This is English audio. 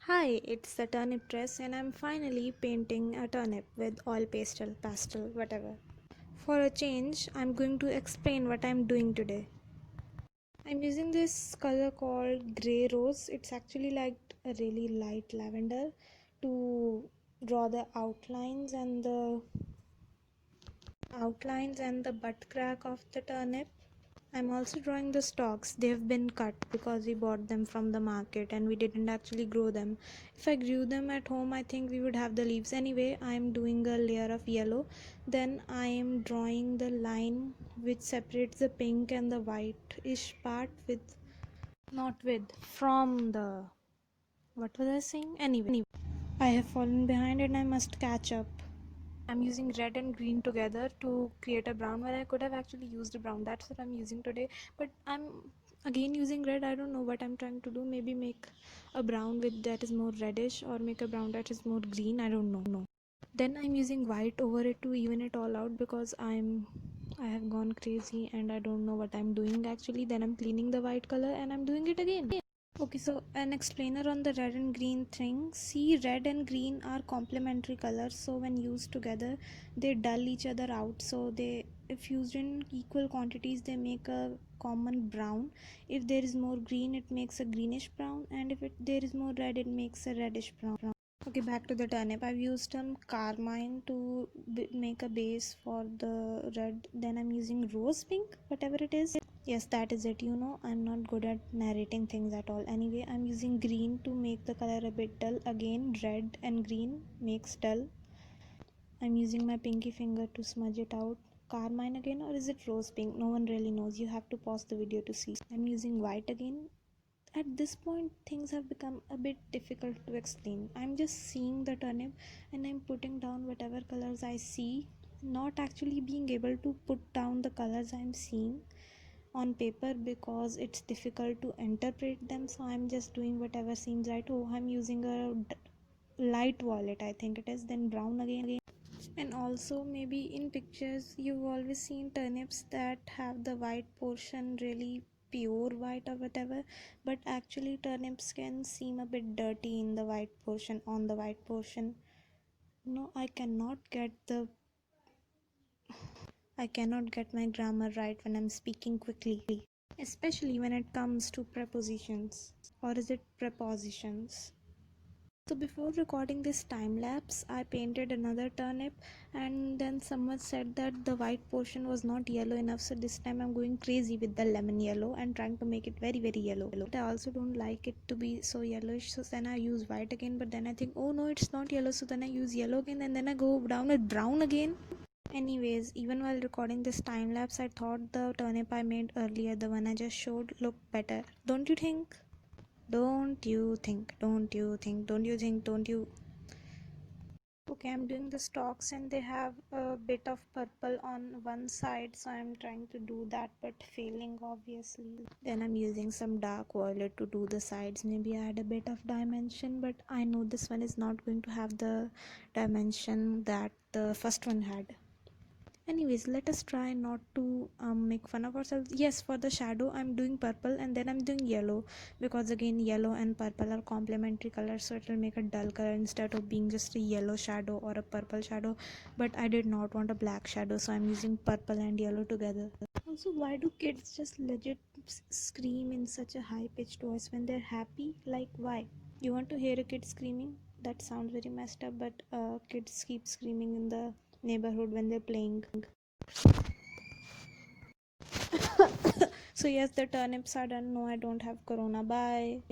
Hi, it's the turnip dress and I'm finally painting a turnip with oil pastel, whatever. For a change, I'm going to explain what I'm doing today. I'm using this color called grey rose. It's actually like a really light lavender to draw the outlines and the butt crack of the turnip. I'm also drawing the stalks. They have been cut because we bought them from the market and we didn't actually grow them. If I grew them at home, I think we would have the leaves. Anyway, I'm doing a layer of yellow. Then I am drawing the line which separates the pink and the white-ish part from the, what was I saying? Anyway, I have fallen behind and I must catch up. I'm using red and green together to create a brown where I could have actually used a brown. That's what I'm using today. But I'm again using red. I don't know what I'm trying to do. Maybe make a brown with that is more reddish or make a brown that is more green. I don't know. Then I'm using white over it to even it all out because I have gone crazy and I don't know what I'm doing actually. Then I'm cleaning the white color and I'm doing it again. Okay, so an explainer on the red and green thing. See, red and green are complementary colors, so when used together, they dull each other out. So if used in equal quantities, they make a common brown. If there is more green, it makes a greenish brown, and if there is more red, it makes a reddish brown. Okay, back to the turnip. I've used some carmine to make a base for the red. Then I'm using rose pink, whatever it is. Yes, that is it. I'm not good at narrating things at all. Anyway, I'm using green to make the color a bit dull. Again, red and green makes dull. I'm using my pinky finger to smudge it out. Carmine again, or is it rose pink? No one really knows. You have to pause the video to see. I'm using white again. At this point, things have become a bit difficult to explain. I'm just seeing the turnip and I'm putting down whatever colors I see, not actually being able to put down the colors I'm seeing on paper because it's difficult to interpret them. So I'm just doing whatever seems right. Oh, I'm using a light violet, I think it is, then brown again. And also, maybe in pictures you've always seen turnips that have the white portion really pure white or whatever, but actually turnips can seem a bit dirty in the white portion, on the white portion. No, I cannot get my grammar right when I'm speaking quickly, especially when it comes to prepositions. Or is it prepositions? So before recording this time lapse, I painted another turnip and then someone said that the white portion was not yellow enough. So this time I'm going crazy with the lemon yellow and trying to make it very very yellow. But I also don't like it to be so yellowish. So then I use white again, but then I think, oh no, it's not yellow. So then I use yellow again and then I go down with brown again. Anyways, even while recording this time lapse, I thought the turnip I made earlier, the one I just showed, looked better. Don't you think? Don't you think? Don't you think? Don't you think? Don't you? Okay, I'm doing the stalks and they have a bit of purple on one side, so I'm trying to do that but failing obviously. Then I'm using some dark violet to do the sides. Maybe add a bit of dimension, but I know this one is not going to have the dimension that the first one had. Anyways, let us try not to make fun of ourselves. Yes, for the shadow I'm doing purple and then I'm doing yellow, because again yellow and purple are complementary colors, so it will make a dull color instead of being just a yellow shadow or a purple shadow. But I did not want a black shadow, so I'm using purple and yellow together. Also, why do kids just legit scream in such a high pitched voice when they're happy? Like, why? You want to hear a kid screaming? That sounds very messed up, but kids keep screaming in the neighborhood when they're playing. So yes, the turnips are done. No, I don't have corona. Bye.